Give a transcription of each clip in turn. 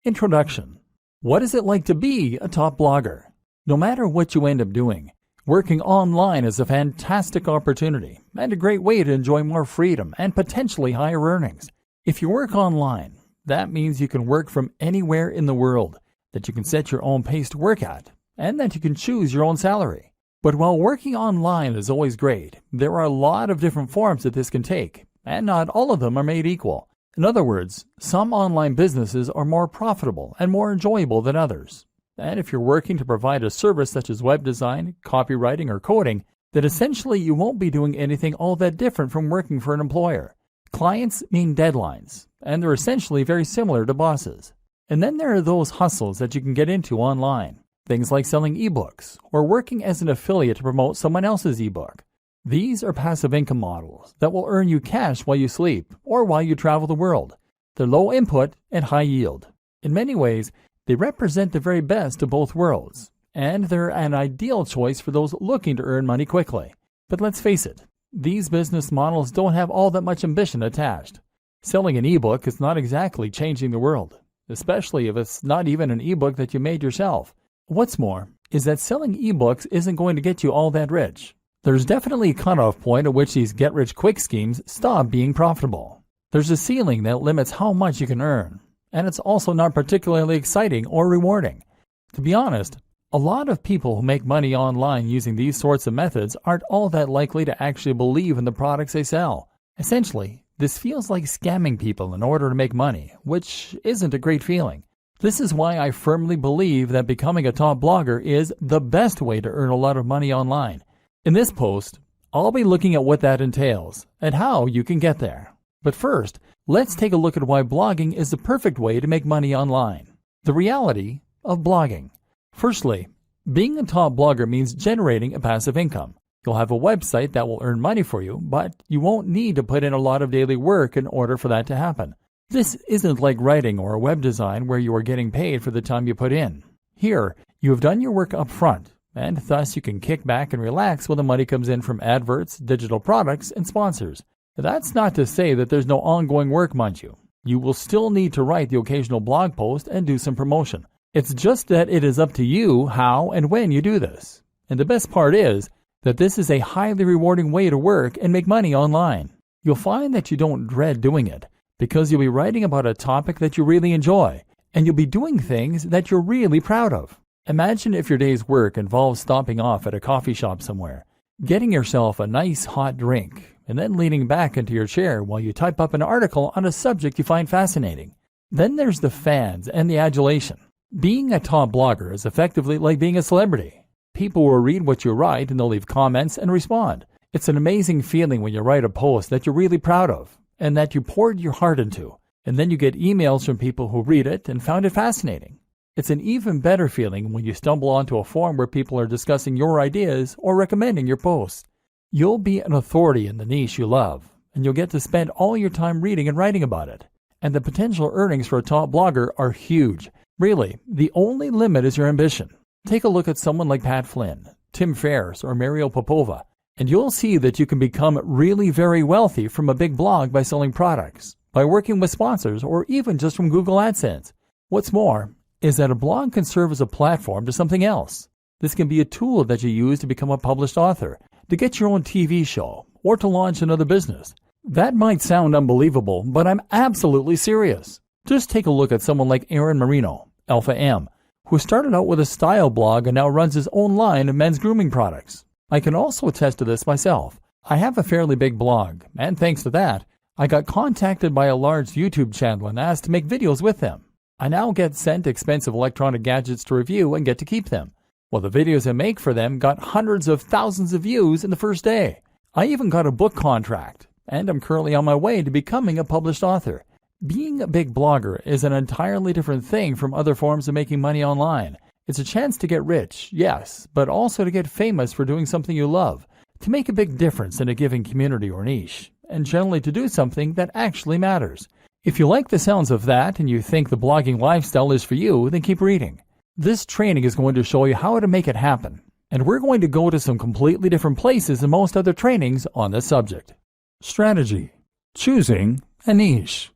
Introduction. What is it like to be a top blogger? No matter what you end up doing, working online is a fantastic opportunity and a great way to enjoy more freedom and potentially higher earnings. If you work online, that means you can work from anywhere in the world, that you can set your own pace to work at, and that you can choose your own salary. But while working online is always great, there are a lot of different forms that this can take, and not all of them are made equal. In other words, some online businesses are more profitable and more enjoyable than others. And if you're working to provide a service such as web design, copywriting, or coding, then essentially you won't be doing anything all that different from working for an employer. Clients mean deadlines, and they're essentially very similar to bosses. And then there are those hustles that you can get into online. Things like selling ebooks or working as an affiliate to promote someone else's ebook. These are passive income models that will earn you cash while you sleep or while you travel the world. They're low input and high yield. In many ways, they represent the very best of both worlds, and they're an ideal choice for those looking to earn money quickly. But let's face it, these business models don't have all that much ambition attached. Selling an ebook is not exactly changing the world, especially if it's not even an ebook that you made yourself. What's more is that selling ebooks isn't going to get you all that rich. There's definitely a cutoff point at which these get-rich-quick schemes stop being profitable. There's a ceiling that limits how much you can earn, and it's also not particularly exciting or rewarding. To be honest, a lot of people who make money online using these sorts of methods aren't all that likely to actually believe in the products they sell. Essentially, this feels like scamming people in order to make money, which isn't a great feeling. This is why I firmly believe that becoming a top blogger is the best way to earn a lot of money online. In this post, I'll be looking at what that entails and how you can get there. But first, let's take a look at why blogging is the perfect way to make money online. The reality of blogging. Firstly, being a top blogger means generating a passive income. You'll have a website that will earn money for you, but you won't need to put in a lot of daily work in order for that to happen. This isn't like writing or web design where you are getting paid for the time you put in. Here, you have done your work up front, and thus you can kick back and relax when the money comes in from adverts, digital products, and sponsors. That's not to say that there's no ongoing work, mind you. You will still need to write the occasional blog post and do some promotion. It's just that it is up to you how and when you do this. And the best part is that this is a highly rewarding way to work and make money online. You'll find that you don't dread doing it, because you'll be writing about a topic that you really enjoy, and you'll be doing things that you're really proud of. Imagine if your day's work involves stopping off at a coffee shop somewhere, getting yourself a nice hot drink, and then leaning back into your chair while you type up an article on a subject you find fascinating. Then there's the fans and the adulation. Being a top blogger is effectively like being a celebrity. People will read what you write and they'll leave comments and respond. It's an amazing feeling when you write a post that you're really proud of and that you poured your heart into, and then you get emails from people who read it and found it fascinating. It's an even better feeling when you stumble onto a forum where people are discussing your ideas or recommending your posts. You'll be an authority in the niche you love, and you'll get to spend all your time reading and writing about it. And the potential earnings for a top blogger are huge. Really, the only limit is your ambition. Take a look at someone like Pat Flynn, Tim Ferriss, or Mario Popova, and you'll see that you can become really very wealthy from a big blog by selling products, by working with sponsors, or even just from Google AdSense. What's more is that a blog can serve as a platform to something else. This can be a tool that you use to become a published author, to get your own TV show, or to launch another business. That might sound unbelievable, but I'm absolutely serious. Just take a look at someone like Aaron Marino, Alpha M, who started out with a style blog and now runs his own line of men's grooming products. I can also attest to this myself. I have a fairly big blog, and thanks to that, I got contacted by a large YouTube channel and asked to make videos with them. I now get sent expensive electronic gadgets to review and get to keep them. Well, the videos I make for them got hundreds of thousands of views in the first day. I even got a book contract, and I'm currently on my way to becoming a published author. Being a big blogger is an entirely different thing from other forms of making money online. It's a chance to get rich, yes, but also to get famous for doing something you love, to make a big difference in a given community or niche, and generally to do something that actually matters. If you like the sounds of that and you think the blogging lifestyle is for you, then keep reading. This training is going to show you how to make it happen, and we're going to go to some completely different places than most other trainings on this subject. Strategy. Choosing a niche.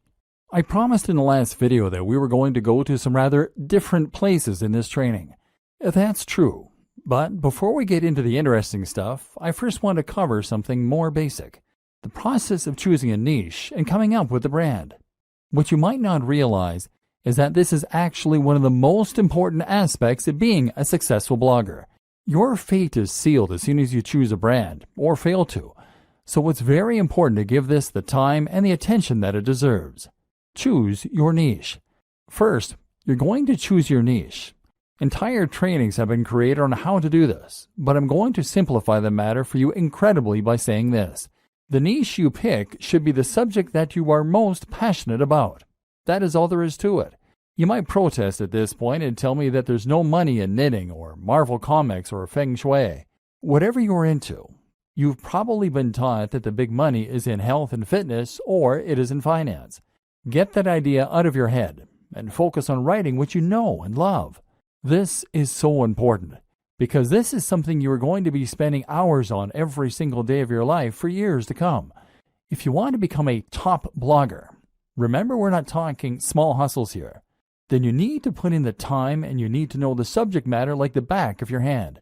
I promised in the last video that we were going to go to some rather different places in this training. That's true, but before we get into the interesting stuff, I first want to cover something more basic: the process of choosing a niche and coming up with a brand. What you might not realize is that this is actually one of the most important aspects of being a successful blogger. Your fate is sealed as soon as you choose a brand, or fail to, so it's very important to give this the time and the attention that it deserves. Choose your niche. First, you're going to choose your niche. Entire trainings have been created on how to do this, but I'm going to simplify the matter for you incredibly by saying this: the niche you pick should be the subject that you are most passionate about. That is all there is to it. You might protest at this point and tell me that there's no money in knitting or Marvel Comics or Feng Shui. Whatever you're into, you've probably been taught that the big money is in health and fitness, or it is in finance. Get that idea out of your head and focus on writing what you know and love. This is so important because this is something you are going to be spending hours on every single day of your life for years to come. If you want to become a top blogger, remember we're not talking small hustles here, then you need to put in the time and you need to know the subject matter like the back of your hand.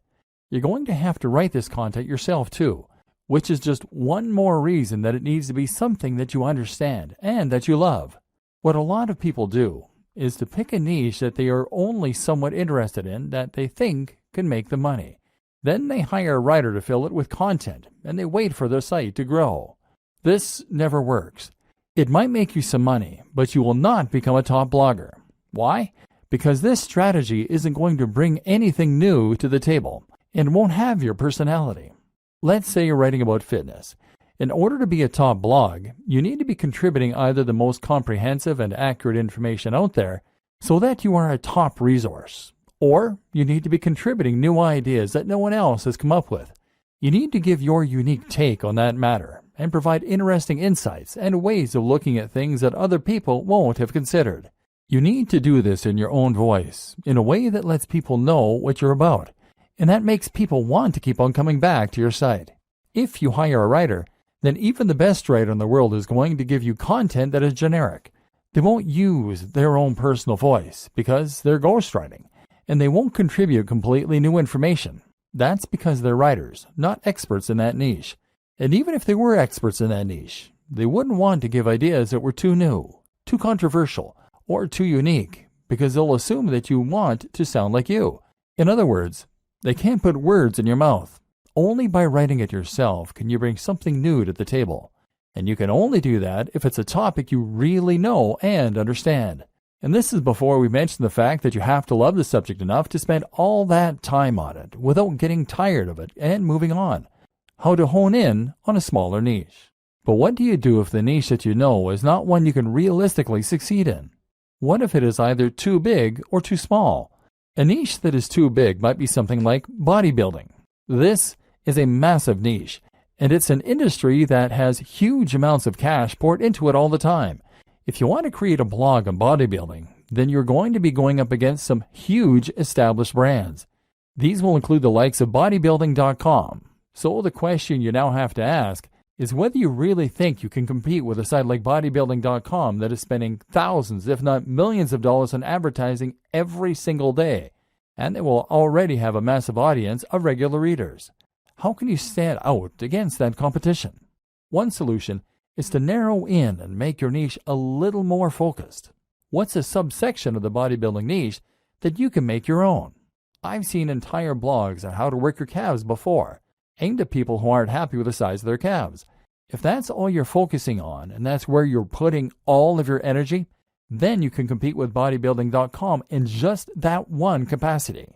You're going to have to write this content yourself too, which is just one more reason that it needs to be something that you understand and that you love. What a lot of people do is to pick a niche that they are only somewhat interested in that they think can make them money. Then they hire a writer to fill it with content and they wait for their site to grow. This never works. It might make you some money, but you will not become a top blogger. Why? Because this strategy isn't going to bring anything new to the table and won't have your personality. Let's say you're writing about fitness. In order to be a top blog, you need to be contributing either the most comprehensive and accurate information out there so that you are a top resource, or you need to be contributing new ideas that no one else has come up with. You need to give your unique take on that matter and provide interesting insights and ways of looking at things that other people won't have considered. You need to do this in your own voice, in a way that lets people know what you're about, and that makes people want to keep on coming back to your site. If you hire a writer, then even the best writer in the world is going to give you content that is generic. They won't use their own personal voice because they're ghostwriting, and they won't contribute completely new information. That's because they're writers, not experts in that niche. And even if they were experts in that niche, they wouldn't want to give ideas that were too new, too controversial, or too unique, because they'll assume that you want to sound like you. In other words, they can't put words in your mouth. Only by writing it yourself can you bring something new to the table. And you can only do that if it's a topic you really know and understand. And this is before we mention the fact that you have to love the subject enough to spend all that time on it without getting tired of it and moving on. How to hone in on a smaller niche. But what do you do if the niche that you know is not one you can realistically succeed in? What if it is either too big or too small? A niche that is too big might be something like bodybuilding. This is a massive niche, and it's an industry that has huge amounts of cash poured into it all the time. If you want to create a blog on bodybuilding, then you're going to be going up against some huge established brands. These will include the likes of bodybuilding.com. So the question you now have to ask is whether you really think you can compete with a site like bodybuilding.com that is spending thousands, if not millions of dollars on advertising every single day, and they will already have a massive audience of regular readers. How can you stand out against that competition? One solution is to narrow in and make your niche a little more focused. What's a subsection of the bodybuilding niche that you can make your own? I've seen entire blogs on how to work your calves before, aimed at people who aren't happy with the size of their calves. If that's all you're focusing on and that's where you're putting all of your energy, then you can compete with bodybuilding.com in just that one capacity.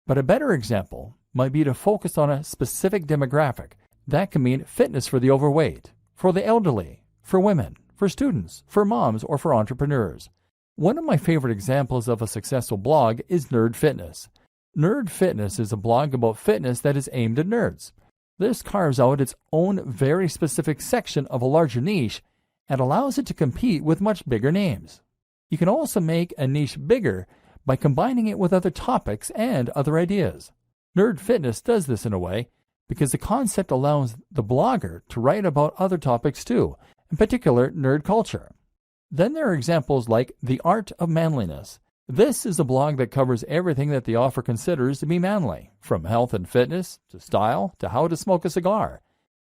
But a better example might be to focus on a specific demographic. That can mean fitness for the overweight, for the elderly, for women, for students, for moms, or for entrepreneurs. One of my favorite examples of a successful blog is Nerd Fitness. Nerd Fitness is a blog about fitness that is aimed at nerds. This carves out its own very specific section of a larger niche and allows it to compete with much bigger names. You can also make a niche bigger by combining it with other topics and other ideas. Nerd Fitness does this in a way because the concept allows the blogger to write about other topics too, in particular nerd culture. Then there are examples like The Art of Manliness. This is a blog that covers everything that the author considers to be manly, from health and fitness, to style, to how to smoke a cigar.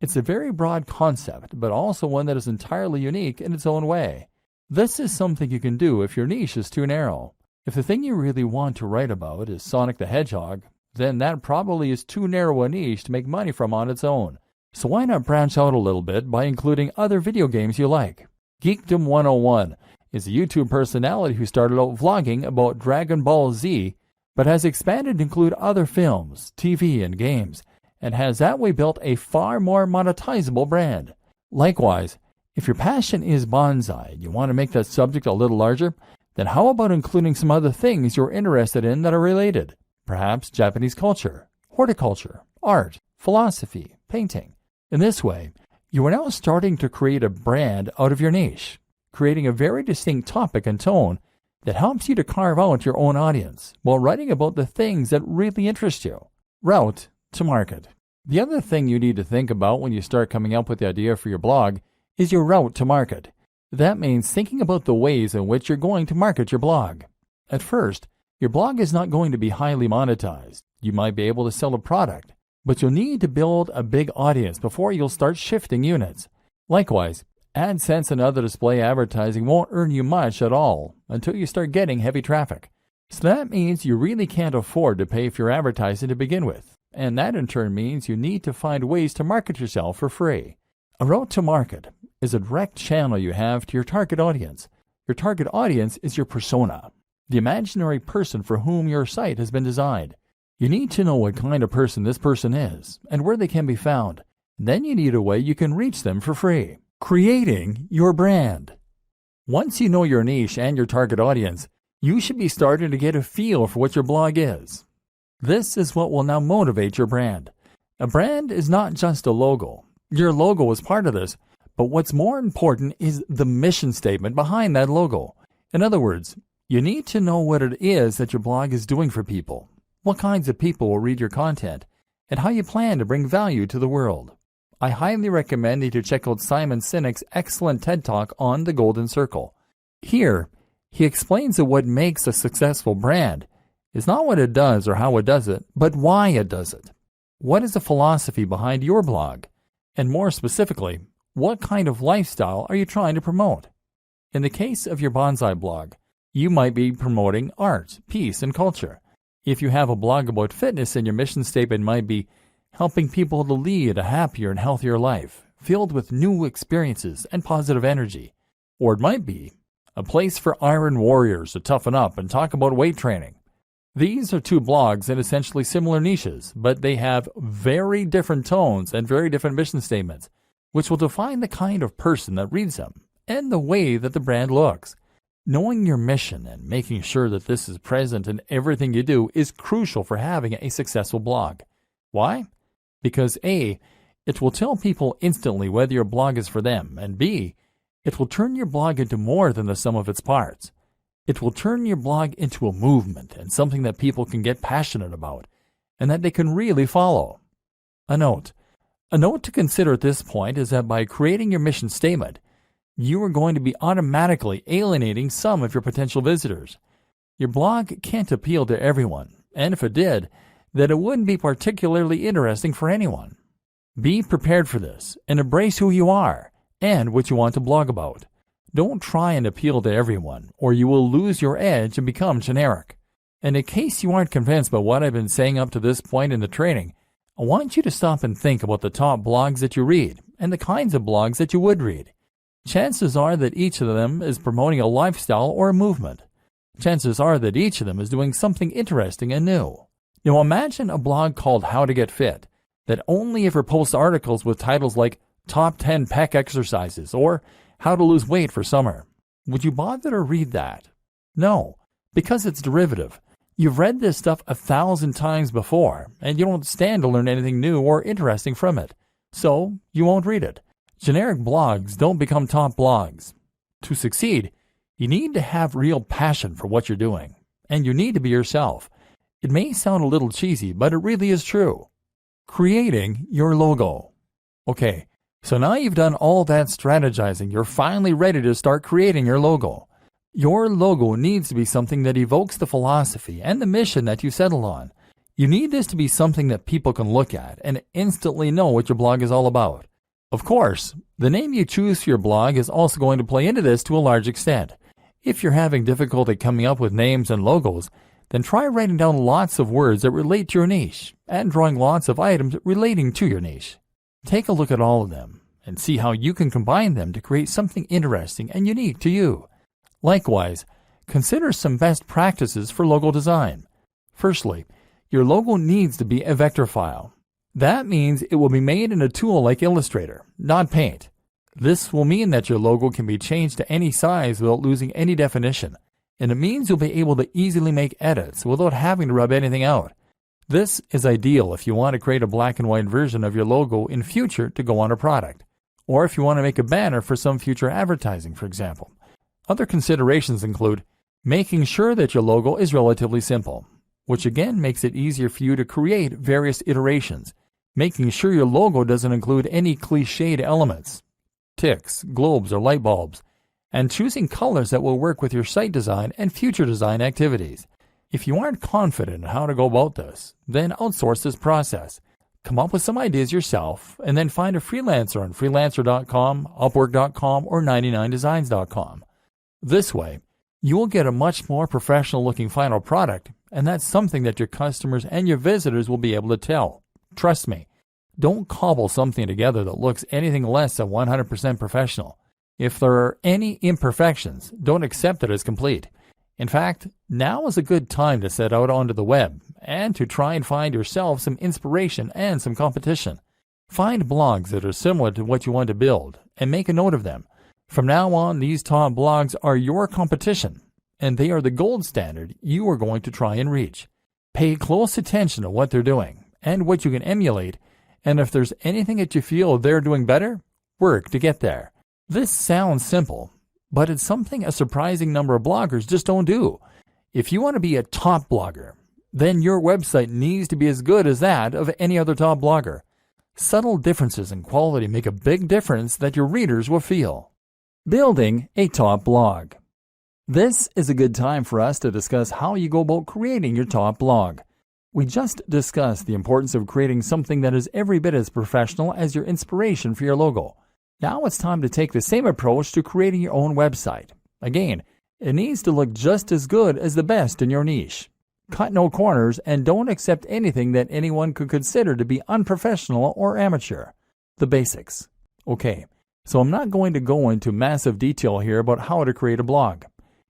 It's a very broad concept, but also one that is entirely unique in its own way. This is something you can do if your niche is too narrow. If the thing you really want to write about is Sonic the Hedgehog, then that probably is too narrow a niche to make money from on its own. So why not branch out a little bit by including other video games you like? Geekdom 101 is a YouTube personality who started out vlogging about Dragon Ball Z, but has expanded to include other films, TV, and games, and has that way built a far more monetizable brand. Likewise, if your passion is bonsai and you want to make that subject a little larger, then how about including some other things you're interested in that are related? Perhaps Japanese culture, horticulture, art, philosophy, painting. In this way, you are now starting to create a brand out of your niche, creating a very distinct topic and tone that helps you to carve out your own audience while writing about the things that really interest you. Route to market. The other thing you need to think about when you start coming up with the idea for your blog is your route to market. That means thinking about the ways in which you're going to market your blog. At first, your blog is not going to be highly monetized. You might be able to sell a product, but you'll need to build a big audience before you'll start shifting units. Likewise, AdSense and other display advertising won't earn you much at all until you start getting heavy traffic. So that means you really can't afford to pay for your advertising to begin with, and that in turn means you need to find ways to market yourself for free. A route to market is a direct channel you have to your target audience. Your target audience is your persona, the imaginary person for whom your site has been designed. You need to know what kind of person this person is and where they can be found. Then you need a way you can reach them for free. Creating your brand. Once you know your niche and your target audience, you should be starting to get a feel for what your blog is. This is what will now motivate your brand. A brand is not just a logo. Your logo is part of this, but what's more important is the mission statement behind that logo. In other words, you need to know what it is that your blog is doing for people, what kinds of people will read your content, and how you plan to bring value to the world. I highly recommend you to check out Simon Sinek's excellent TED Talk on the Golden Circle. Here, he explains that what makes a successful brand is not what it does or how it does it, but why it does it. What is the philosophy behind your blog? And more specifically, what kind of lifestyle are you trying to promote? In the case of your bonsai blog, you might be promoting art, peace, and culture. If you have a blog about fitness, then your mission statement might be helping people to lead a happier and healthier life, filled with new experiences and positive energy. Or it might be a place for iron warriors to toughen up and talk about weight training. These are two blogs in essentially similar niches, but they have very different tones and very different mission statements, which will define the kind of person that reads them and the way that the brand looks. Knowing your mission and making sure that this is present in everything you do is crucial for having a successful blog. Why? Because A, it will tell people instantly whether your blog is for them, and B, it will turn your blog into more than the sum of its parts. It will turn your blog into a movement and something that people can get passionate about and that they can really follow. A note to consider at this point is that by creating your mission statement, you are going to be automatically alienating some of your potential visitors. Your blog can't appeal to everyone, and if it did, then it wouldn't be particularly interesting for anyone. Be prepared for this and embrace who you are and what you want to blog about. Don't try and appeal to everyone, or you will lose your edge and become generic. And in case you aren't convinced by what I've been saying up to this point in the training, I want you to stop and think about the top blogs that you read and the kinds of blogs that you would read. Chances are that each of them is promoting a lifestyle or a movement. Chances are that each of them is doing something interesting and new. Now imagine a blog called How to Get Fit that only ever posts articles with titles like Top 10 Pec Exercises or How to Lose Weight for Summer. Would you bother to read that? No, because it's derivative. You've read this stuff 1,000 times before, and you don't stand to learn anything new or interesting from it. So, you won't read it. Generic blogs don't become top blogs. To succeed, you need to have real passion for what you're doing, and you need to be yourself. It may sound a little cheesy, but it really is true. Creating your logo. Okay, So now you've done all that strategizing, you're finally ready to start creating your logo. Your logo needs to be something that evokes the philosophy and the mission that you settled on. You need this to be something that people can look at and instantly know what your blog is all about. Of course, the name you choose for your blog is also going to play into this to a large extent. If you're having difficulty coming up with names and logos, then try writing down lots of words that relate to your niche and drawing lots of items relating to your niche. Take a look at all of them and see how you can combine them to create something interesting and unique to you. Likewise, consider some best practices for logo design. Firstly, your logo needs to be a vector file. That means it will be made in a tool like Illustrator, not Paint. This will mean that your logo can be changed to any size without losing any definition, and it means you'll be able to easily make edits without having to rub anything out. This is ideal if you want to create a black and white version of your logo in future to go on a product, or if you want to make a banner for some future advertising, for example. Other considerations include making sure that your logo is relatively simple, which again makes it easier for you to create various iterations, making sure your logo doesn't include any cliched elements, ticks, globes, or light bulbs, and choosing colors that will work with your site design and future design activities. If you aren't confident in how to go about this, then outsource this process. Come up with some ideas yourself, and then find a freelancer on freelancer.com, upwork.com, or 99designs.com. This way, you will get a much more professional-looking final product, and that's something that your customers and your visitors will be able to tell. Trust me, don't cobble something together that looks anything less than 100% professional. If there are any imperfections, don't accept it as complete. In fact, now is a good time to set out onto the web and to try and find yourself some inspiration and some competition. Find blogs that are similar to what you want to build and make a note of them. From now on, these top blogs are your competition, and they are the gold standard you are going to try and reach. Pay close attention to what they're doing and what you can emulate, and if there's anything that you feel they're doing better, work to get there. This sounds simple, but it's something a surprising number of bloggers just don't do. If you want to be a top blogger, then your website needs to be as good as that of any other top blogger. Subtle differences in quality make a big difference that your readers will feel. Building a top blog. This is a good time for us to discuss how you go about creating your top blog. We just discussed the importance of creating something that is every bit as professional as your inspiration for your logo. Now it's time to take the same approach to creating your own website. Again, it needs to look just as good as the best in your niche. Cut no corners and don't accept anything that anyone could consider to be unprofessional or amateur. The basics. Okay, so I'm not going to go into massive detail here about how to create a blog.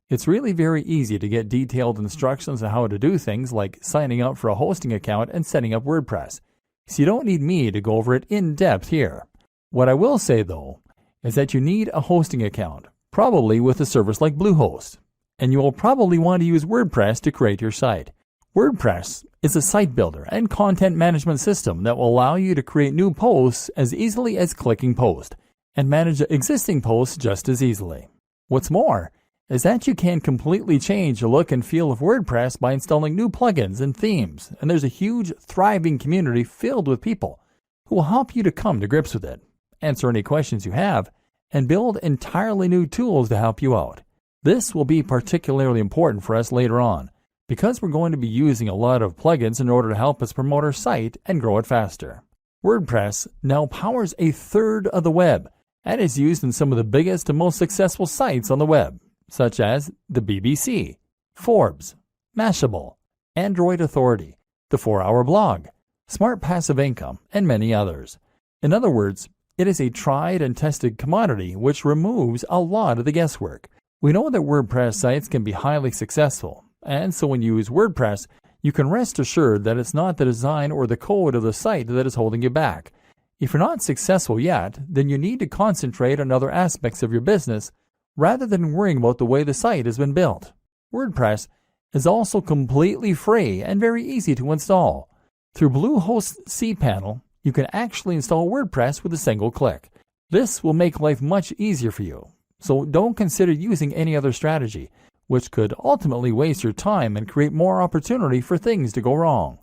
It's really very easy to get detailed instructions on how to do things like signing up for a hosting account and setting up WordPress. So you don't need me to go over it in depth here. What I will say, though, is that you need a hosting account, probably with a service like Bluehost, and you will probably want to use WordPress to create your site. WordPress is a site builder and content management system that will allow you to create new posts as easily as clicking post, and manage existing posts just as easily. What's more, is that you can completely change the look and feel of WordPress by installing new plugins and themes, and there's a huge, thriving community filled with people who will help you to come to grips with it, answer any questions you have, and build entirely new tools to help you out. This will be particularly important for us later on, because we're going to be using a lot of plugins in order to help us promote our site and grow it faster. WordPress now powers a third of the web, and is used in some of the biggest and most successful sites on the web, such as the BBC, Forbes, Mashable, Android Authority, the 4-Hour Blog, Smart Passive Income, and many others. In other words, it is a tried and tested commodity which removes a lot of the guesswork. We know that WordPress sites can be highly successful, and so when you use WordPress, you can rest assured that it's not the design or the code of the site that is holding you back. If you're not successful yet, then you need to concentrate on other aspects of your business rather than worrying about the way the site has been built. WordPress is also completely free and very easy to install. Through Bluehost cPanel, you can actually install WordPress with a single click. This will make life much easier for you, so don't consider using any other strategy, which could ultimately waste your time and create more opportunity for things to go wrong.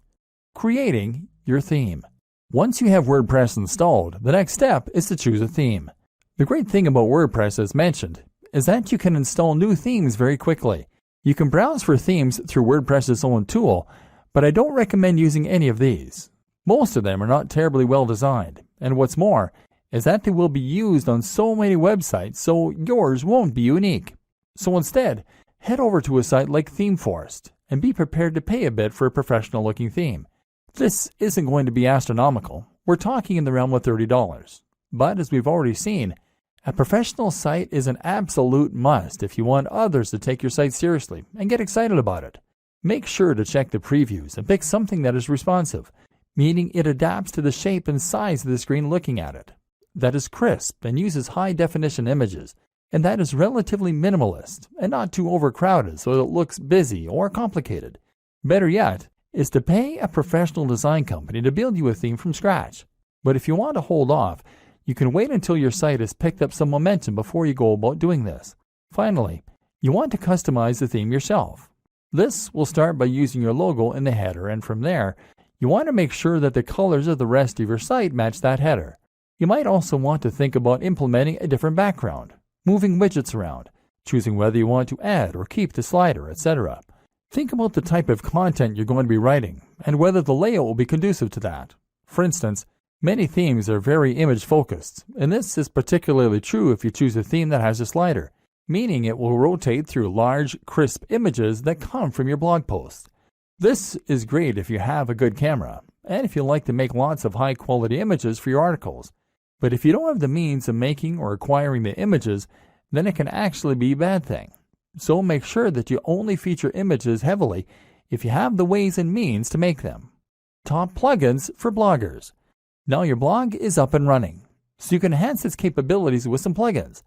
Creating your theme. Once you have WordPress installed, the next step is to choose a theme. The great thing about WordPress, as mentioned, is that you can install new themes very quickly. You can browse for themes through WordPress's own tool, but I don't recommend using any of these. Most of them are not terribly well designed, and what's more is that they will be used on so many websites, so yours won't be unique. So instead, head over to a site like ThemeForest and be prepared to pay a bit for a professional-looking theme. This isn't going to be astronomical. We're talking in the realm of $30. But as we've already seen, a professional site is an absolute must if you want others to take your site seriously and get excited about it. Make sure to check the previews and pick something that is responsive, meaning it adapts to the shape and size of the screen looking at it, that is crisp and uses high-definition images, and that is relatively minimalist and not too overcrowded so it looks busy or complicated. Better yet is to pay a professional design company to build you a theme from scratch. But if you want to hold off, you can wait until your site has picked up some momentum before you go about doing this. Finally, you want to customize the theme yourself. This will start by using your logo in the header, and from there, you want to make sure that the colors of the rest of your site match that header. You might also want to think about implementing a different background, moving widgets around, choosing whether you want to add or keep the slider, etc. Think about the type of content you're going to be writing and whether the layout will be conducive to that. For instance, many themes are very image-focused, and this is particularly true if you choose a theme that has a slider, meaning it will rotate through large, crisp images that come from your blog posts. This is great if you have a good camera, and if you like to make lots of high-quality images for your articles. But if you don't have the means of making or acquiring the images, then it can actually be a bad thing. So make sure that you only feature images heavily if you have the ways and means to make them. Top plugins for bloggers. Now your blog is up and running, so you can enhance its capabilities with some plugins.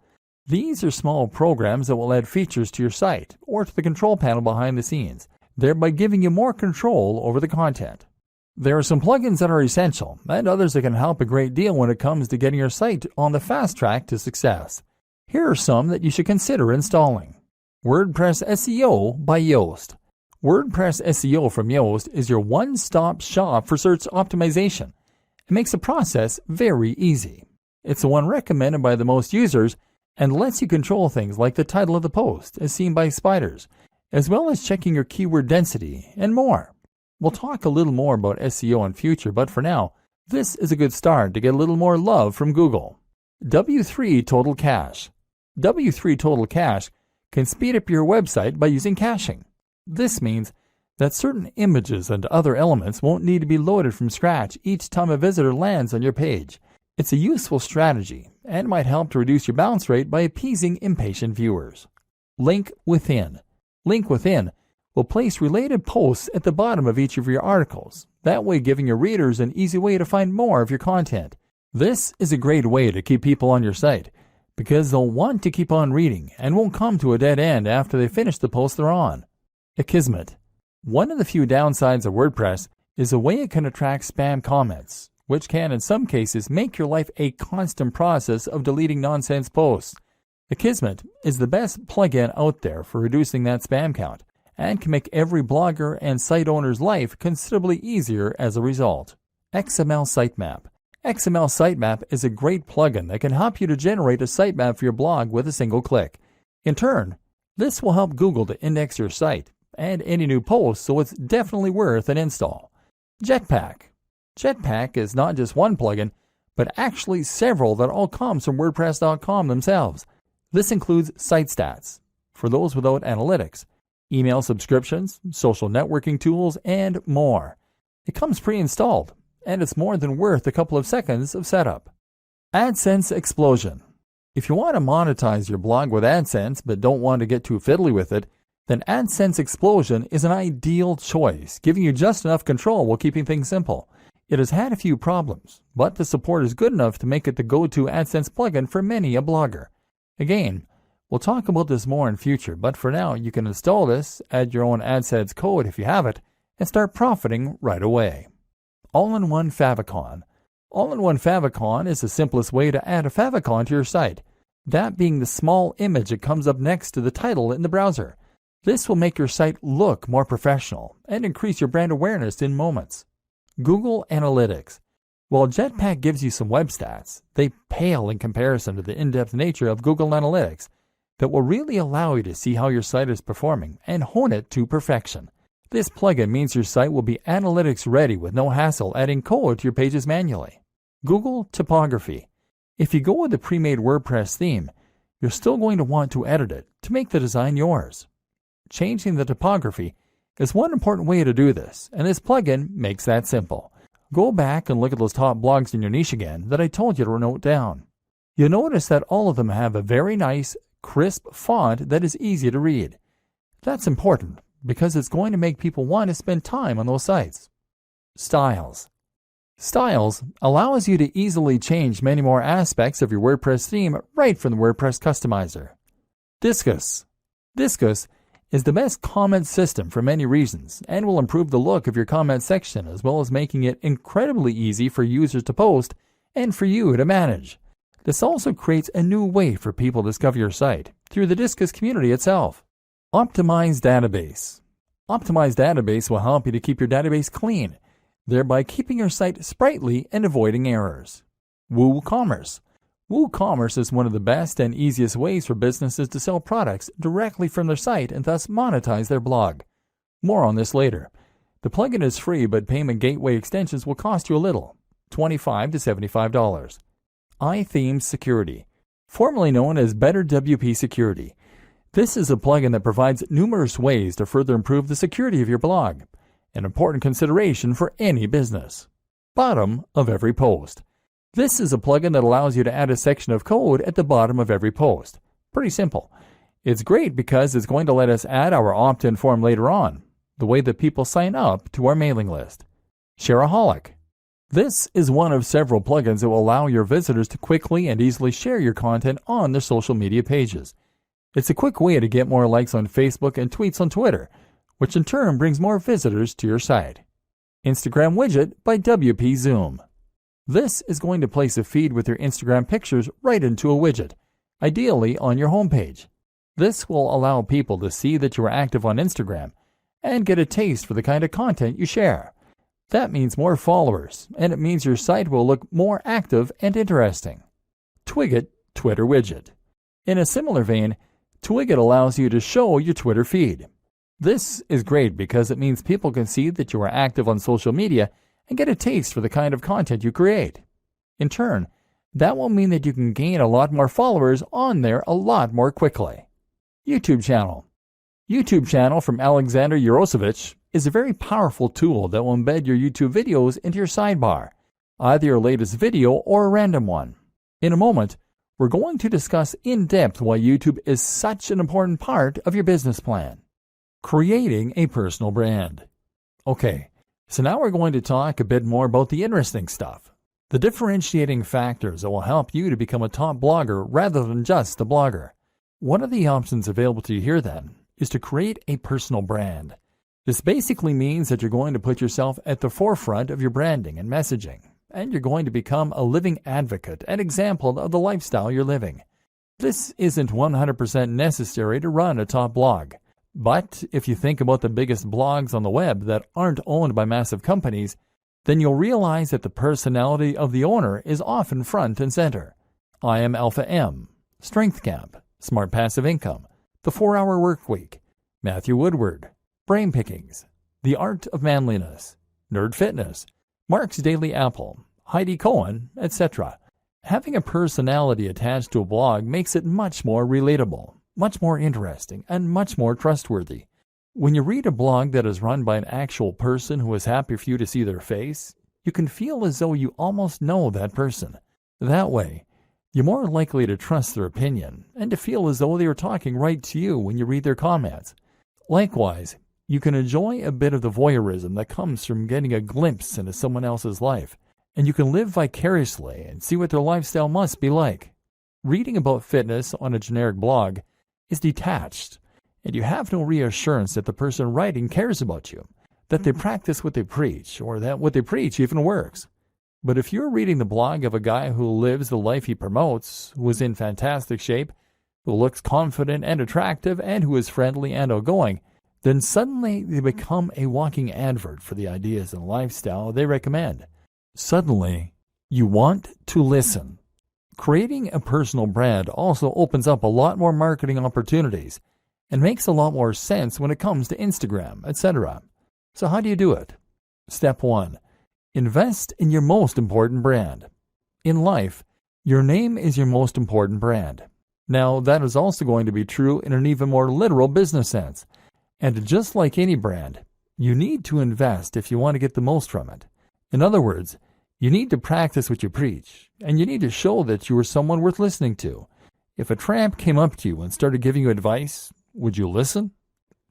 These are small programs that will add features to your site or to the control panel behind the scenes, thereby giving you more control over the content. There are some plugins that are essential and others that can help a great deal when it comes to getting your site on the fast track to success. Here are some that you should consider installing. WordPress SEO by Yoast. WordPress SEO from Yoast is your one-stop shop for search optimization. It makes the process very easy. It's the one recommended by the most users and lets you control things like the title of the post as seen by spiders, as well as checking your keyword density and more. We'll talk a little more about SEO in future, but for now, this is a good start to get a little more love from Google. W3 Total Cache. W3 Total Cache can speed up your website by using caching. This means that certain images and other elements won't need to be loaded from scratch each time a visitor lands on your page. It's a useful strategy and might help to reduce your bounce rate by appeasing impatient viewers. Link Within. Link Within will place related posts at the bottom of each of your articles, that way giving your readers an easy way to find more of your content. This is a great way to keep people on your site, because they'll want to keep on reading and won't come to a dead end after they finish the post they're on. Akismet. One of the few downsides of WordPress is the way it can attract spam comments, which can in some cases make your life a constant process of deleting nonsense posts. Akismet is the best plugin out there for reducing that spam count and can make every blogger and site owner's life considerably easier as a result. XML Sitemap. XML Sitemap is a great plugin that can help you to generate a sitemap for your blog with a single click. In turn, this will help Google to index your site and any new posts, so it's definitely worth an install. Jetpack. Jetpack is not just one plugin, but actually several that all comes from WordPress.com themselves. This includes site stats, for those without analytics, email subscriptions, social networking tools, and more. It comes pre-installed, and it's more than worth a couple of seconds of setup. AdSense Explosion. If you want to monetize your blog with AdSense but don't want to get too fiddly with it, then AdSense Explosion is an ideal choice, giving you just enough control while keeping things simple. It has had a few problems, but the support is good enough to make it the go-to AdSense plugin for many a blogger. Again, we'll talk about this more in future, but for now you can install this, add your own AdSense code if you have it, and start profiting right away. All-in-One Favicon. All-in-One Favicon is the simplest way to add a favicon to your site, that being the small image that comes up next to the title in the browser. This will make your site look more professional and increase your brand awareness in moments. Google Analytics. While Jetpack gives you some web stats, they pale in comparison to the in-depth nature of Google Analytics that will really allow you to see how your site is performing and hone it to perfection. This plugin means your site will be analytics ready with no hassle adding code to your pages manually. Google Typography. If you go with the pre-made WordPress theme, you're still going to want to edit it to make the design yours. Changing the typography is one important way to do this, and this plugin makes that simple. Go back and look at those top blogs in your niche again that I told you to note down. You'll notice that all of them have a very nice, crisp font that is easy to read. That's important because it's going to make people want to spend time on those sites. Styles. Styles allows you to easily change many more aspects of your WordPress theme right from the WordPress customizer. Disqus. Disqus is the best comment system for many reasons and will improve the look of your comment section as well as making it incredibly easy for users to post and for you to manage. This also creates a new way for people to discover your site through the Disqus community itself. Optimized Database. Optimized Database will help you to keep your database clean, thereby keeping your site sprightly and avoiding errors. WooCommerce. WooCommerce is one of the best and easiest ways for businesses to sell products directly from their site and thus monetize their blog. More on this later. The plugin is free, but payment gateway extensions will cost you a little, $25 to $75. iThemes Security, formerly known as Better WP Security. This is a plugin that provides numerous ways to further improve the security of your blog, an important consideration for any business. Bottom of every post. This is a plugin that allows you to add a section of code at the bottom of every post. Pretty simple. It's great because it's going to let us add our opt-in form later on, the way that people sign up to our mailing list. Shareaholic. This is one of several plugins that will allow your visitors to quickly and easily share your content on their social media pages. It's a quick way to get more likes on Facebook and tweets on Twitter, which in turn brings more visitors to your site. Instagram Widget by WP Zoom. This is going to place a feed with your Instagram pictures right into a widget, ideally on your homepage. This will allow people to see that you are active on Instagram and get a taste for the kind of content you share. That means more followers, and it means your site will look more active and interesting. Twigget Twitter Widget. In a similar vein, Twigget allows you to show your Twitter feed. This is great because it means people can see that you are active on social media and get a taste for the kind of content you create. In turn, that will mean that you can gain a lot more followers on there a lot more quickly. YouTube channel. YouTube channel from Alexander Yarosevich is a very powerful tool that will embed your YouTube videos into your sidebar, either your latest video or a random one. In a moment, we're going to discuss in depth why YouTube is such an important part of your business plan. Creating a personal brand. Okay, so now we're going to talk a bit more about the interesting stuff, the differentiating factors that will help you to become a top blogger rather than just a blogger. One of the options available to you here then is to create a personal brand. This basically means that you're going to put yourself at the forefront of your branding and messaging, and you're going to become a living advocate and example of the lifestyle you're living. This isn't 100% necessary to run a top blog. But if you think about the biggest blogs on the web that aren't owned by massive companies, then you'll realize that the personality of the owner is often front and center. I Am Alpha M, Strength Camp, Smart Passive Income, The 4-Hour Workweek, Matthew Woodward, Brain Pickings, The Art of Manliness, Nerd Fitness, Mark's Daily Apple, Heidi Cohen, etc. Having a personality attached to a blog makes it much more relatable, much more interesting, and much more trustworthy. When you read a blog that is run by an actual person who is happy for you to see their face, you can feel as though you almost know that person. That way, you're more likely to trust their opinion and to feel as though they are talking right to you when you read their comments. Likewise, you can enjoy a bit of the voyeurism that comes from getting a glimpse into someone else's life, and you can live vicariously and see what their lifestyle must be like. Reading about fitness on a generic blog is detached, and you have no reassurance that the person writing cares about you, that they practice what they preach, or that what they preach even works. But if you're reading the blog of a guy who lives the life he promotes, who is in fantastic shape, who looks confident and attractive, and who is friendly and outgoing, then suddenly they become a walking advert for the ideas and lifestyle they recommend. Suddenly, You want to listen. Creating a personal brand also opens up a lot more marketing opportunities and makes a lot more sense when it comes to Instagram, etc. So how do you do it? Step 1. Invest in your most important brand. In life, your name is your most important brand. Now, that is also going to be true in an even more literal business sense. And just like any brand, you need to invest if you want to get the most from it. In other words, you need to practice what you preach, and you need to show that you are someone worth listening to. If a tramp came up to you and started giving you advice, would you listen?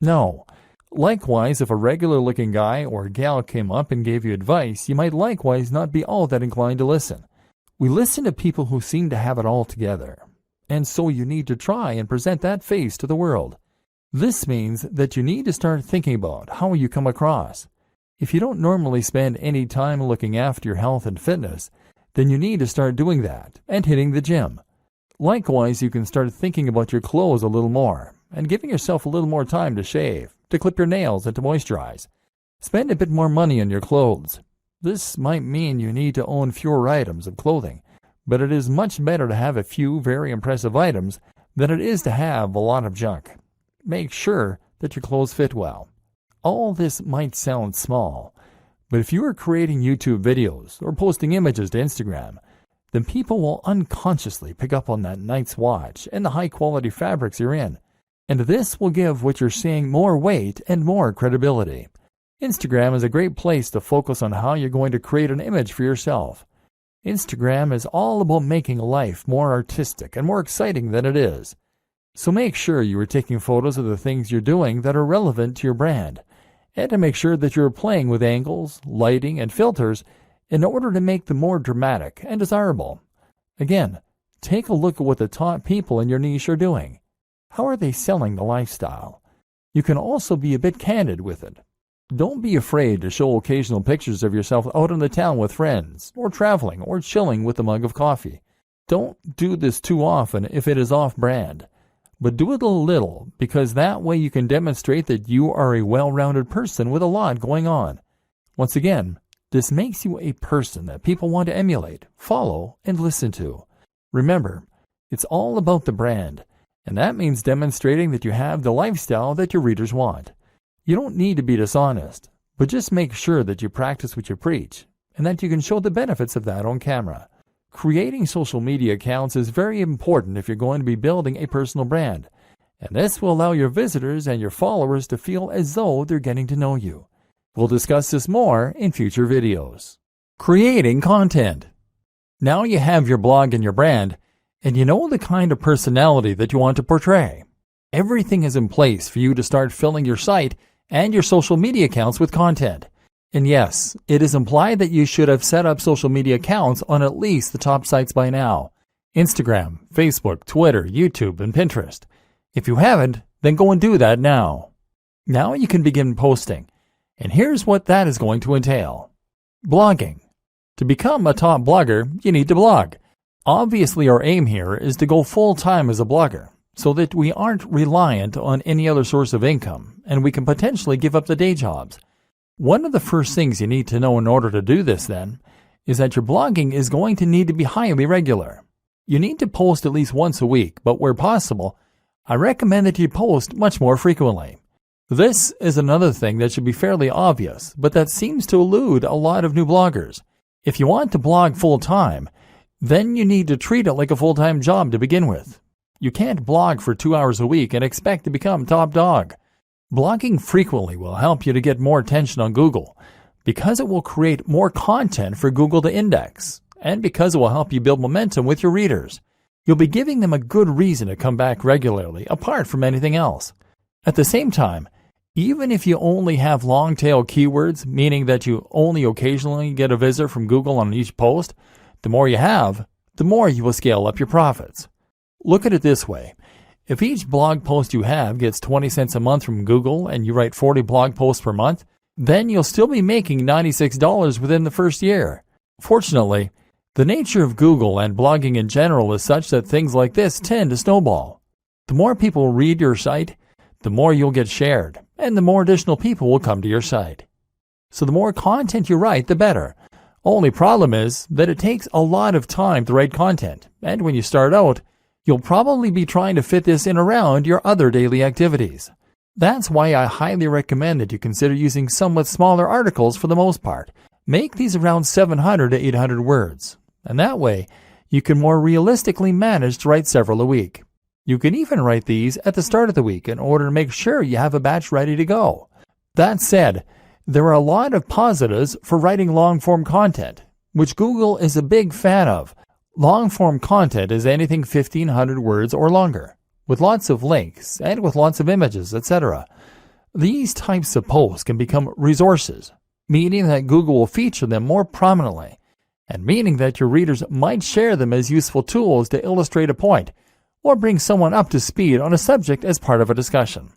No. Likewise, if a regular-looking guy or gal came up and gave you advice, you might likewise not be all that inclined to listen. We listen to people who seem to have it all together, and so you need to try and present that face to the world. This means that you need to start thinking about how you come across. If you don't normally spend any time looking after your health and fitness, then you need to start doing that and hitting the gym. Likewise, you can start thinking about your clothes a little more and giving yourself a little more time to shave, to clip your nails, and to moisturize. Spend a bit more money on your clothes. This might mean you need to own fewer items of clothing, but it is much better to have a few very impressive items than it is to have a lot of junk. Make sure that your clothes fit well. All this might sound small, but if you are creating YouTube videos or posting images to Instagram, then people will unconsciously pick up on that night's watch and the high-quality fabrics you're in, and this will give what you're saying more weight and more credibility. Instagram is a great place to focus on how you're going to create an image for yourself. Instagram is all about making life more artistic and more exciting than it is. So make sure you are taking photos of the things you're doing that are relevant to your brand, and to make sure that you're playing with angles, lighting, and filters in order to make them more dramatic and desirable. Again, take a look at what the top people in your niche are doing. How are they selling the lifestyle? You can also be a bit candid with it. Don't be afraid to show occasional pictures of yourself out in the town with friends, or traveling, or chilling with a mug of coffee. Don't do this too often if it is off-brand. But do it a little, because that way you can demonstrate that you are a well-rounded person with a lot going on. Once again, this makes you a person that people want to emulate, follow, and listen to. Remember, it's all about the brand, and that means demonstrating that you have the lifestyle that your readers want. You don't need to be dishonest, but just make sure that you practice what you preach, and that you can show the benefits of that on camera. Creating social media accounts is very important if you're going to be building a personal brand, and this will allow your visitors and your followers to feel as though they're getting to know you. We'll discuss this more in future videos. Creating content. Now you have your blog and your brand, and you know the kind of personality that you want to portray. Everything is in place for you to start filling your site and your social media accounts with content. And yes, it is implied that you should have set up social media accounts on at least the top sites by now: Instagram, Facebook, Twitter, YouTube, and Pinterest. If you haven't, then go and do that now. Now you can begin posting, and here's what that is going to entail. Blogging. To become a top blogger, you need to blog. Obviously, our aim here is to go full-time as a blogger, so that we aren't reliant on any other source of income, and we can potentially give up the day jobs. One of the first things you need to know in order to do this, then, is that your blogging is going to need to be highly regular. You need to post at least once a week, but where possible, I recommend that you post much more frequently. This is another thing that should be fairly obvious, but that seems to elude a lot of new bloggers. If you want to blog full-time, then you need to treat it like a full-time job to begin with. You can't blog for 2 hours a week and expect to become top dog. Blogging frequently will help you to get more attention on Google, because it will create more content for Google to index, and because it will help you build momentum with your readers. You'll be giving them a good reason to come back regularly, apart from anything else. At the same time, even if you only have long-tail keywords, meaning that you only occasionally get a visit from Google on each post, the more you have, the more you will scale up your profits. Look at it this way. If each blog post you have gets 20 cents a month from Google and you write 40 blog posts per month, then you'll still be making $96 within the first year. Fortunately, the nature of Google and blogging in general is such that things like this tend to snowball. The more people read your site, the more you'll get shared, and the more additional people will come to your site. So the more content you write, the better. Only problem is that it takes a lot of time to write content, and when you start out, you'll probably be trying to fit this in around your other daily activities. That's why I highly recommend that you consider using somewhat smaller articles for the most part. Make these around 700 to 800 words, and that way you can more realistically manage to write several a week. You can even write these at the start of the week in order to make sure you have a batch ready to go. That said, there are a lot of positives for writing long-form content, which Google is a big fan of. Long-form content is anything 1,500 words or longer, with lots of links and with lots of images, etc. These types of posts can become resources, meaning that Google will feature them more prominently, and meaning that your readers might share them as useful tools to illustrate a point or bring someone up to speed on a subject as part of a discussion.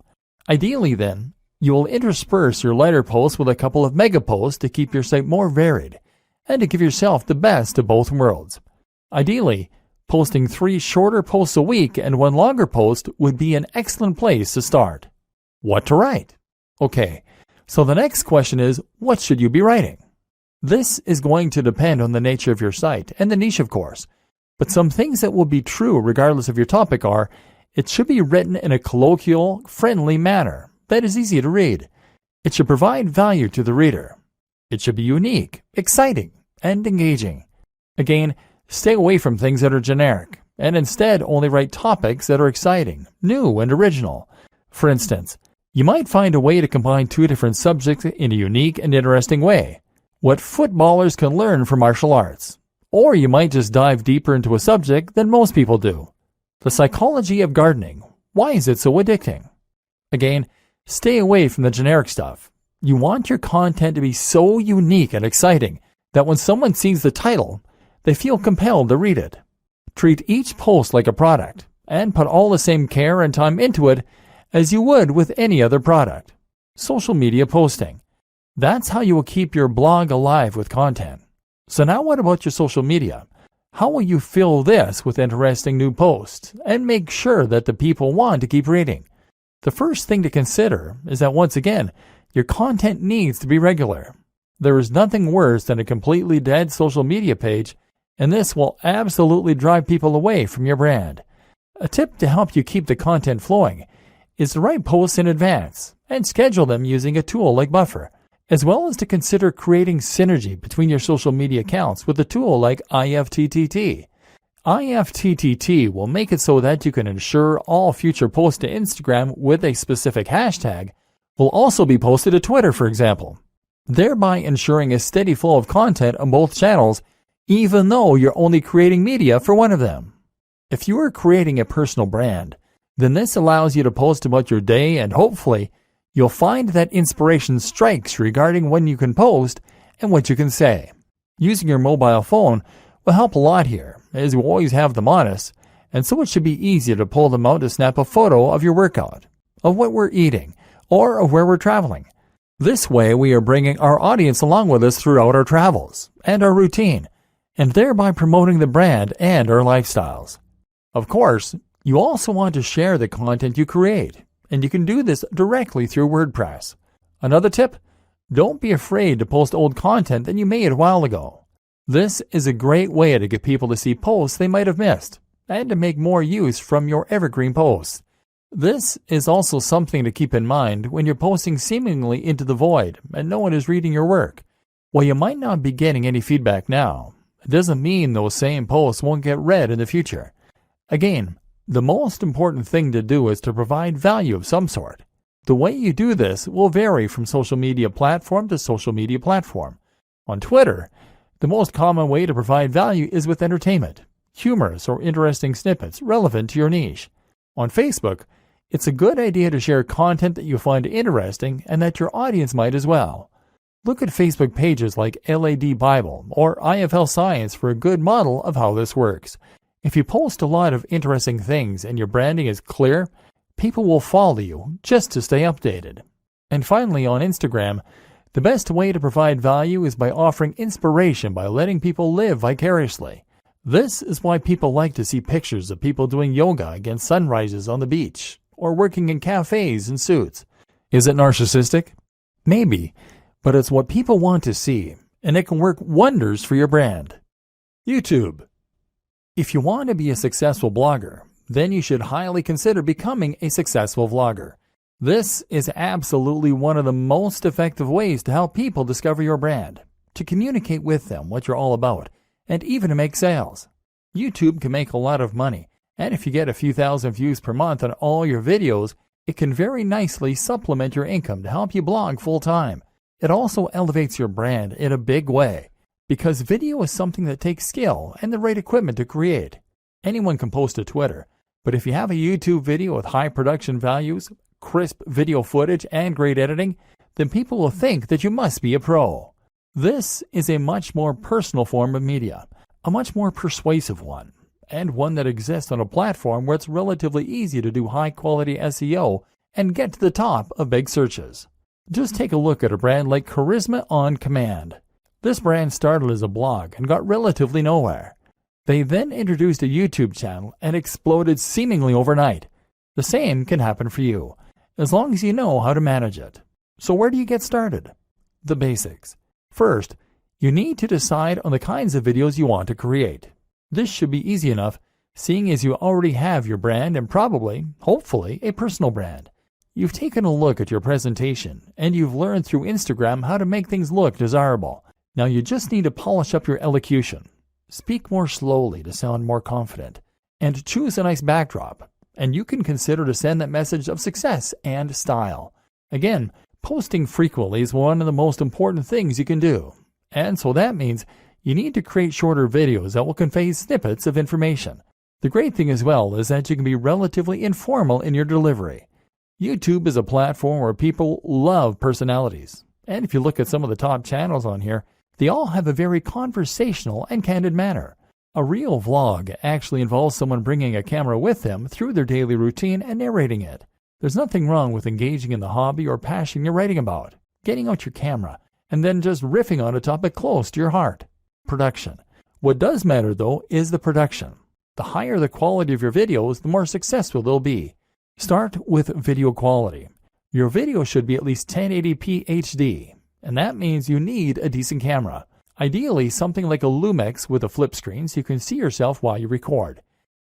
Ideally, then, you will intersperse your lighter posts with a couple of mega posts to keep your site more varied and to give yourself the best of both worlds. Ideally, posting 3 shorter posts a week and 1 longer post would be an excellent place to start. What to write? Okay, so the next question is, what should you be writing? This is going to depend on the nature of your site and the niche, of course, but some things that will be true regardless of your topic are, it should be written in a colloquial, friendly manner that is easy to read. It should provide value to the reader. It should be unique, exciting, and engaging. Again, stay away from things that are generic, and instead only write topics that are exciting, new, and original. For instance, you might find a way to combine 2 different subjects in a unique and interesting way. What footballers can learn from martial arts. Or you might just dive deeper into a subject than most people do. The psychology of gardening. Why is it so addicting? Again, stay away from the generic stuff. You want your content to be so unique and exciting that when someone sees the title, they feel compelled to read it. Treat each post like a product and put all the same care and time into it as you would with any other product. Social media posting. That's how you will keep your blog alive with content. So now what about your social media? How will you fill this with interesting new posts and make sure that the people want to keep reading? The first thing to consider is that once again, your content needs to be regular. There is nothing worse than a completely dead social media page, and this will absolutely drive people away from your brand. A tip to help you keep the content flowing is to write posts in advance and schedule them using a tool like Buffer, as well as to consider creating synergy between your social media accounts with a tool like IFTTT. IFTTT will make it so that you can ensure all future posts to Instagram with a specific hashtag will also be posted to Twitter, for example, thereby ensuring a steady flow of content on both channels, even though you're only creating media for one of them. If you are creating a personal brand, then this allows you to post about your day, and hopefully you'll find that inspiration strikes regarding when you can post and what you can say. Using your mobile phone will help a lot here, as you always have them on us, and so it should be easy to pull them out to snap a photo of your workout, of what we're eating, or of where we're traveling. This way we are bringing our audience along with us throughout our travels and our routine, and thereby promoting the brand and our lifestyles. Of course, you also want to share the content you create, and you can do this directly through WordPress. Another tip, don't be afraid to post old content that you made a while ago. This is a great way to get people to see posts they might have missed, and to make more use from your evergreen posts. This is also something to keep in mind when you're posting seemingly into the void and no one is reading your work. While you might not be getting any feedback now, it doesn't mean those same posts won't get read in the future. Again, the most important thing to do is to provide value of some sort. The way you do this will vary from social media platform to social media platform. On Twitter, the most common way to provide value is with entertainment, humorous or interesting snippets relevant to your niche. On Facebook, it's a good idea to share content that you find interesting and that your audience might as well. Look at Facebook pages like LAD Bible or IFL Science for a good model of how this works. If you post a lot of interesting things and your branding is clear, people will follow you just to stay updated. And finally, on Instagram, the best way to provide value is by offering inspiration by letting people live vicariously. This is why people like to see pictures of people doing yoga against sunrises on the beach or working in cafes in suits. Is it narcissistic? Maybe, but it's what people want to see, and it can work wonders for your brand. YouTube. If you want to be a successful blogger, then you should highly consider becoming a successful vlogger. This is absolutely one of the most effective ways to help people discover your brand, to communicate with them what you're all about, and even to make sales. YouTube can make a lot of money, and if you get a few thousand views per month on all your videos, it can very nicely supplement your income to help you blog full-time. It also elevates your brand in a big way, because video is something that takes skill and the right equipment to create. Anyone can post to Twitter, but if you have a YouTube video with high production values, crisp video footage, and great editing, then people will think that you must be a pro. This is a much more personal form of media, a much more persuasive one, and one that exists on a platform where it's relatively easy to do high-quality SEO and get to the top of big searches. Just take a look at a brand like Charisma on Command. This brand started as a blog and got relatively nowhere. They then introduced a YouTube channel and exploded seemingly overnight. The same can happen for you, as long as you know how to manage it. So where do you get started? The basics. First, you need to decide on the kinds of videos you want to create. This should be easy enough, seeing as you already have your brand and probably, hopefully, a personal brand. You've taken a look at your presentation, and you've learned through Instagram how to make things look desirable. Now you just need to polish up your elocution. Speak more slowly to sound more confident, and choose a nice backdrop, and you can consider to send that message of success and style. Again, posting frequently is one of the most important things you can do, and so that means you need to create shorter videos that will convey snippets of information. The great thing as well is that you can be relatively informal in your delivery. YouTube is a platform where people love personalities, and if you look at some of the top channels on here, they all have a very conversational and candid manner. A real vlog actually involves someone bringing a camera with them through their daily routine and narrating it. There's nothing wrong with engaging in the hobby or passion you're writing about, getting out your camera, and then just riffing on a topic close to your heart. Production. What does matter, though, is the production. The higher the quality of your videos, the more successful they'll be. Start with video quality. Your video should be at least 1080p HD, and that means you need a decent camera. Ideally, something like a Lumix with a flip screen so you can see yourself while you record.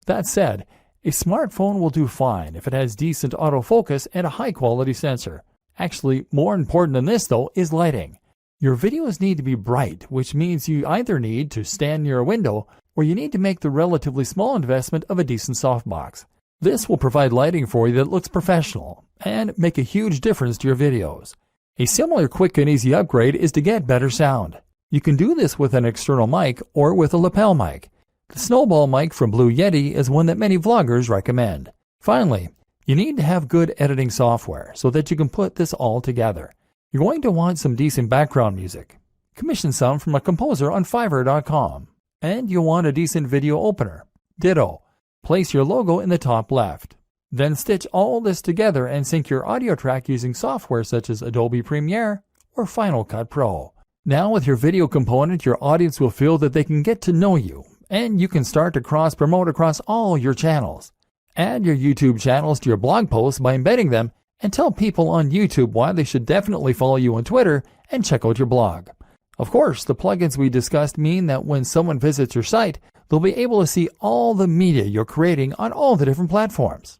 That said, a smartphone will do fine if it has decent autofocus and a high-quality sensor. Actually, more important than this, though, is lighting. Your videos need to be bright, which means you either need to stand near a window or you need to make the relatively small investment of a decent softbox. This will provide lighting for you that looks professional and make a huge difference to your videos. A similar quick and easy upgrade is to get better sound. You can do this with an external mic or with a lapel mic. The Snowball mic from Blue Yeti is one that many vloggers recommend. Finally, you need to have good editing software so that you can put this all together. You're going to want some decent background music. Commission some from a composer on Fiverr.com. And you'll want a decent video opener. Ditto. Place your logo in the top left. Then stitch all this together and sync your audio track using software such as Adobe Premiere or Final Cut Pro. Now with your video component, your audience will feel that they can get to know you, and you can start to cross-promote across all your channels. Add your YouTube channels to your blog posts by embedding them, and tell people on YouTube why they should definitely follow you on Twitter and check out your blog. Of course, the plugins we discussed mean that when someone visits your site, they'll be able to see all the media you're creating on all the different platforms.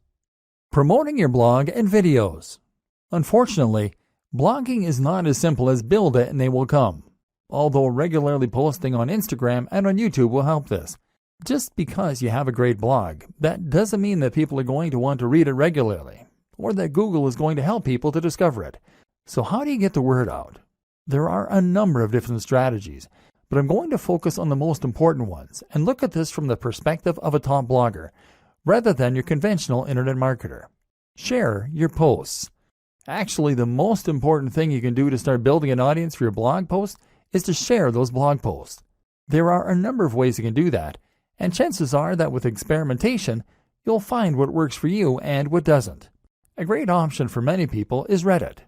Promoting your blog and videos. Unfortunately, blogging is not as simple as build it and they will come. Although regularly posting on Instagram and on YouTube will help this. Just because you have a great blog, that doesn't mean that people are going to want to read it regularly, or that Google is going to help people to discover it. So how do you get the word out? There are a number of different strategies, but I'm going to focus on the most important ones and look at this from the perspective of a top blogger, rather than your conventional internet marketer. Share your posts. Actually, the most important thing you can do to start building an audience for your blog posts is to share those blog posts. There are a number of ways you can do that, and chances are that with experimentation, you'll find what works for you and what doesn't. A great option for many people is Reddit.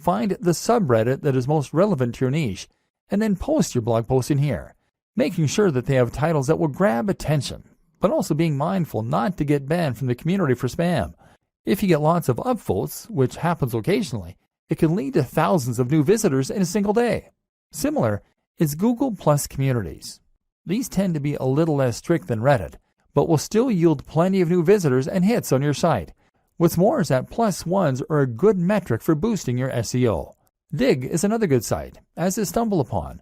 Find the subreddit that is most relevant to your niche, and then post your blog post in here, making sure that they have titles that will grab attention, but also being mindful not to get banned from the community for spam. If you get lots of upvotes, which happens occasionally, it can lead to thousands of new visitors in a single day. Similar, is Google Plus communities. These tend to be a little less strict than Reddit, but will still yield plenty of new visitors and hits on your site. What's more is that plus ones are a good metric for boosting your SEO. Digg is another good site, as is StumbleUpon.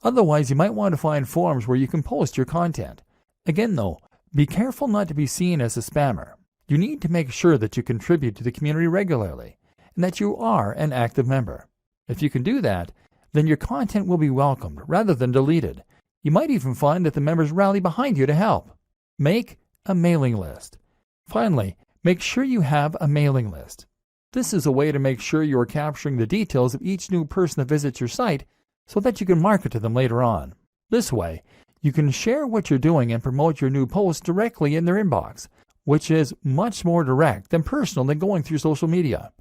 Otherwise, you might want to find forums where you can post your content. Again though, be careful not to be seen as a spammer. You need to make sure that you contribute to the community regularly, and that you are an active member. If you can do that, then your content will be welcomed rather than deleted. You might even find that the members rally behind you to help. Make a mailing list. Finally, make sure you have a mailing list. This is a way to make sure you are capturing the details of each new person that visits your site so that you can market to them later on. This way, you can share what you're doing and promote your new posts directly in their inbox, which is much more direct and personal than going through social media.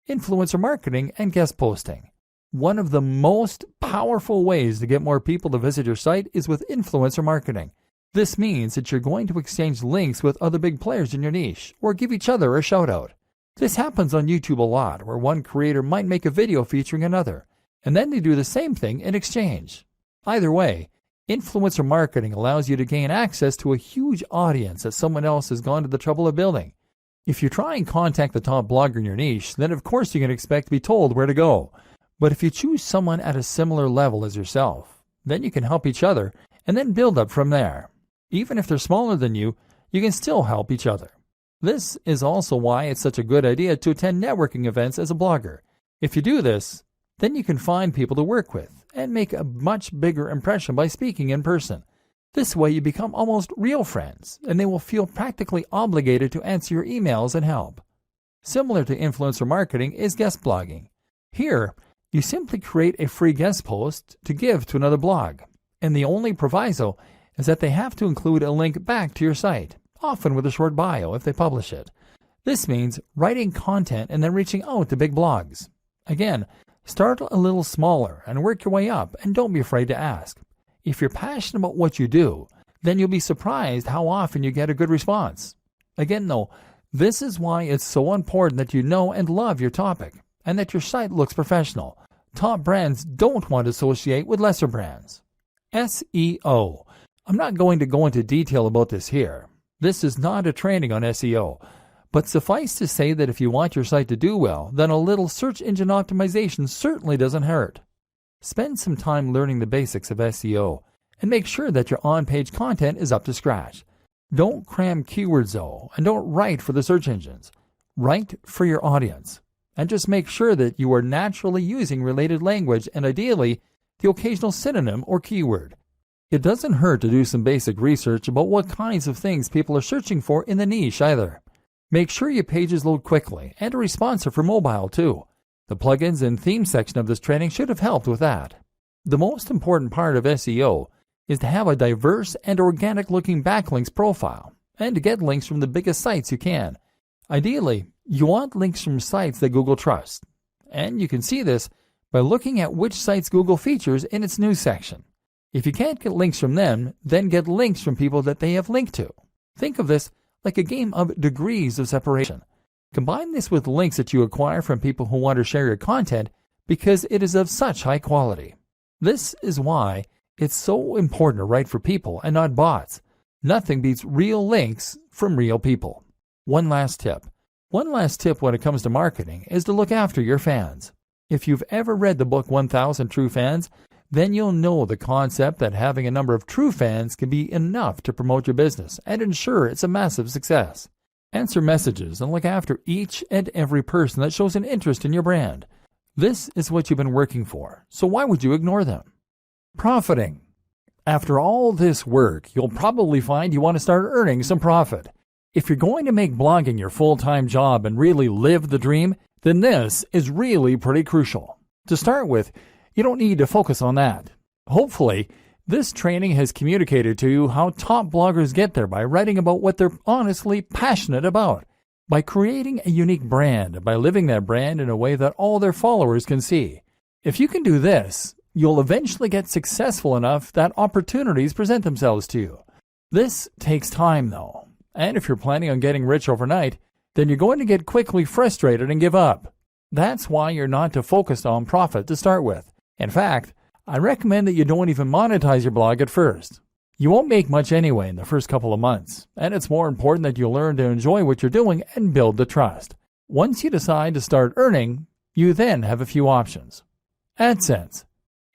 Influencer marketing and guest posting. One of the most powerful ways to get more people to visit your site is with influencer marketing. This means that you're going to exchange links with other big players in your niche or give each other a shout out. This happens on YouTube a lot, where one creator might make a video featuring another, and then they do the same thing in exchange. Either way, influencer marketing allows you to gain access to a huge audience that someone else has gone to the trouble of building. If you try and contact the top blogger in your niche, then of course you can expect to be told where to go. But if you choose someone at a similar level as yourself, then you can help each other and then build up from there. Even if they're smaller than you can still help each other. This is also why it's such a good idea to attend networking events as a blogger. If you do this, then you can find people to work with and make a much bigger impression by speaking in person. This way you become almost real friends, and they will feel practically obligated to answer your emails and help. Similar to influencer marketing is guest blogging. Here, you simply create a free guest post to give to another blog, and the only proviso is that they have to include a link back to your site, often with a short bio if they publish it. This means writing content and then reaching out to big blogs. Again, start a little smaller and work your way up, and don't be afraid to ask. If you're passionate about what you do, then you'll be surprised how often you get a good response. Again though, this is why it's so important that you know and love your topic, and that your site looks professional. Top brands don't want to associate with lesser brands. SEO. I'm not going to go into detail about this here. This is not a training on SEO, but suffice to say that if you want your site to do well, then a little search engine optimization certainly doesn't hurt. Spend some time learning the basics of SEO and make sure that your on-page content is up to scratch. Don't cram keywords though, and don't write for the search engines. Write for your audience, and just make sure that you are naturally using related language and ideally the occasional synonym or keyword. It doesn't hurt to do some basic research about what kinds of things people are searching for in the niche either. Make sure your pages load quickly and are responsive for mobile too. The plugins and theme section of this training should have helped with that. The most important part of SEO is to have a diverse and organic looking backlinks profile and to get links from the biggest sites you can. Ideally, you want links from sites that Google trusts, and you can see this by looking at which sites Google features in its news section. If you can't get links from them, then get links from people that they have linked to. Think of this like a game of degrees of separation. Combine this with links that you acquire from people who want to share your content because it is of such high quality. This is why it's so important to write for people and not bots. Nothing beats real links from real people. One last tip when it comes to marketing is to look after your fans. If you've ever read the book 1000 True Fans, then you'll know the concept that having a number of true fans can be enough to promote your business and ensure it's a massive success. Answer messages and look after each and every person that shows an interest in your brand. This is what you've been working for, so why would you ignore them? Profiting. After all this work, you'll probably find you want to start earning some profit. If you're going to make blogging your full-time job and really live the dream, then this is really pretty crucial. To start with, you don't need to focus on that. Hopefully, this training has communicated to you how top bloggers get there by writing about what they're honestly passionate about, by creating a unique brand, and by living that brand in a way that all their followers can see. If you can do this, you'll eventually get successful enough that opportunities present themselves to you. This takes time though, and if you're planning on getting rich overnight, then you're going to get quickly frustrated and give up. That's why you're not to focus on profit to start with. In fact, I recommend that you don't even monetize your blog at first. You won't make much anyway in the first couple of months, and it's more important that you learn to enjoy what you're doing and build the trust. Once you decide to start earning, you then have a few options. AdSense.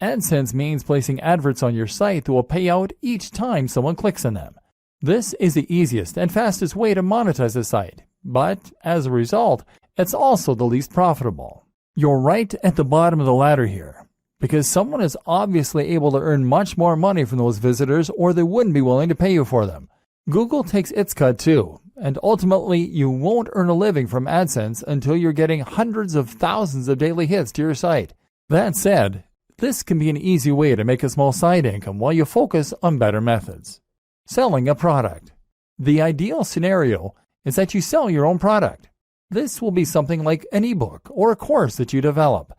AdSense means placing adverts on your site that will pay out each time someone clicks on them. This is the easiest and fastest way to monetize a site, but as a result, it's also the least profitable. You're right at the bottom of the ladder here, because someone is obviously able to earn much more money from those visitors or they wouldn't be willing to pay you for them. Google takes its cut too, and ultimately you won't earn a living from AdSense until you're getting hundreds of thousands of daily hits to your site. That said, this can be an easy way to make a small side income while you focus on better methods. Selling a product. The ideal scenario is that you sell your own product. This will be something like an ebook or a course that you develop.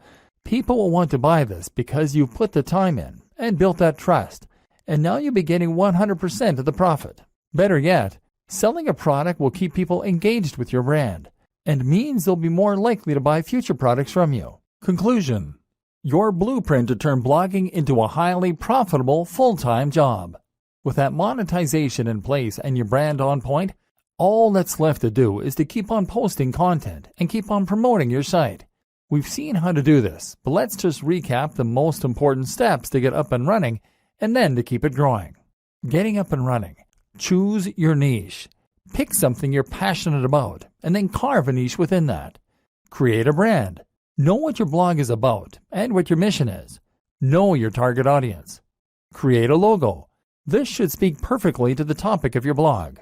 People will want to buy this because you've put the time in and built that trust, and now you'll be getting 100% of the profit. Better yet, selling a product will keep people engaged with your brand and means they'll be more likely to buy future products from you. Conclusion. Your blueprint to turn blogging into a highly profitable full-time job. With that monetization in place and your brand on point, all that's left to do is to keep on posting content and keep on promoting your site. We've seen how to do this, but let's just recap the most important steps to get up and running and then to keep it growing. Getting up and running. Choose your niche. Pick something you're passionate about and then carve a niche within that. Create a brand. Know what your blog is about and what your mission is. Know your target audience. Create a logo. This should speak perfectly to the topic of your blog.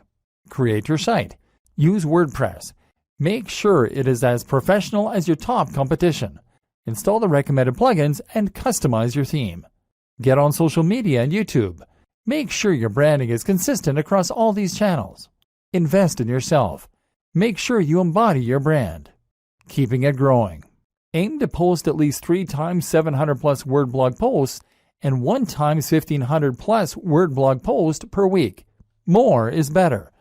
Create your site. Use WordPress. Make sure it is as professional as your top competition. Install the recommended plugins and customize your theme. Get on social media and YouTube. Make sure your branding is consistent across all these channels. Invest in yourself. Make sure you embody your brand. Keeping it growing. Aim to post at least 3 times 700 plus word blog posts and 1 times 1500 plus word blog post per week. More is better.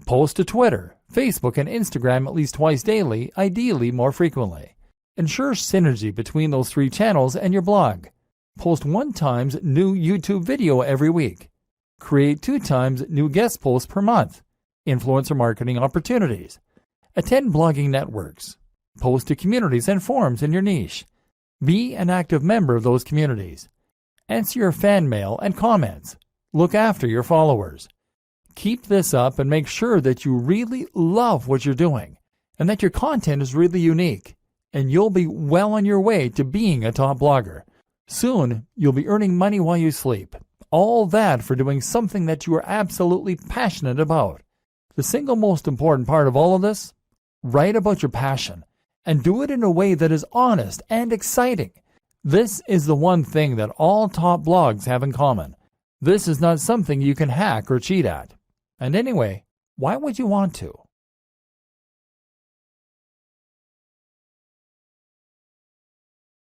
Post to Twitter, Facebook, and Instagram at least twice daily, ideally more frequently. Ensure synergy between those 3 channels and your blog. Post 1 times new YouTube video every week. Create 2 times new guest posts per month. Influencer marketing opportunities. Attend blogging networks. Post to communities and forums in your niche. Be an active member of those communities. Answer your fan mail and comments. Look after your followers. Keep this up and make sure that you really love what you're doing and that your content is really unique, and you'll be well on your way to being a top blogger. Soon, you'll be earning money while you sleep. All that for doing something that you are absolutely passionate about. The single most important part of all of this? Write about your passion and do it in a way that is honest and exciting. This is the one thing that all top blogs have in common. This is not something you can hack or cheat at. And anyway, why would you want to?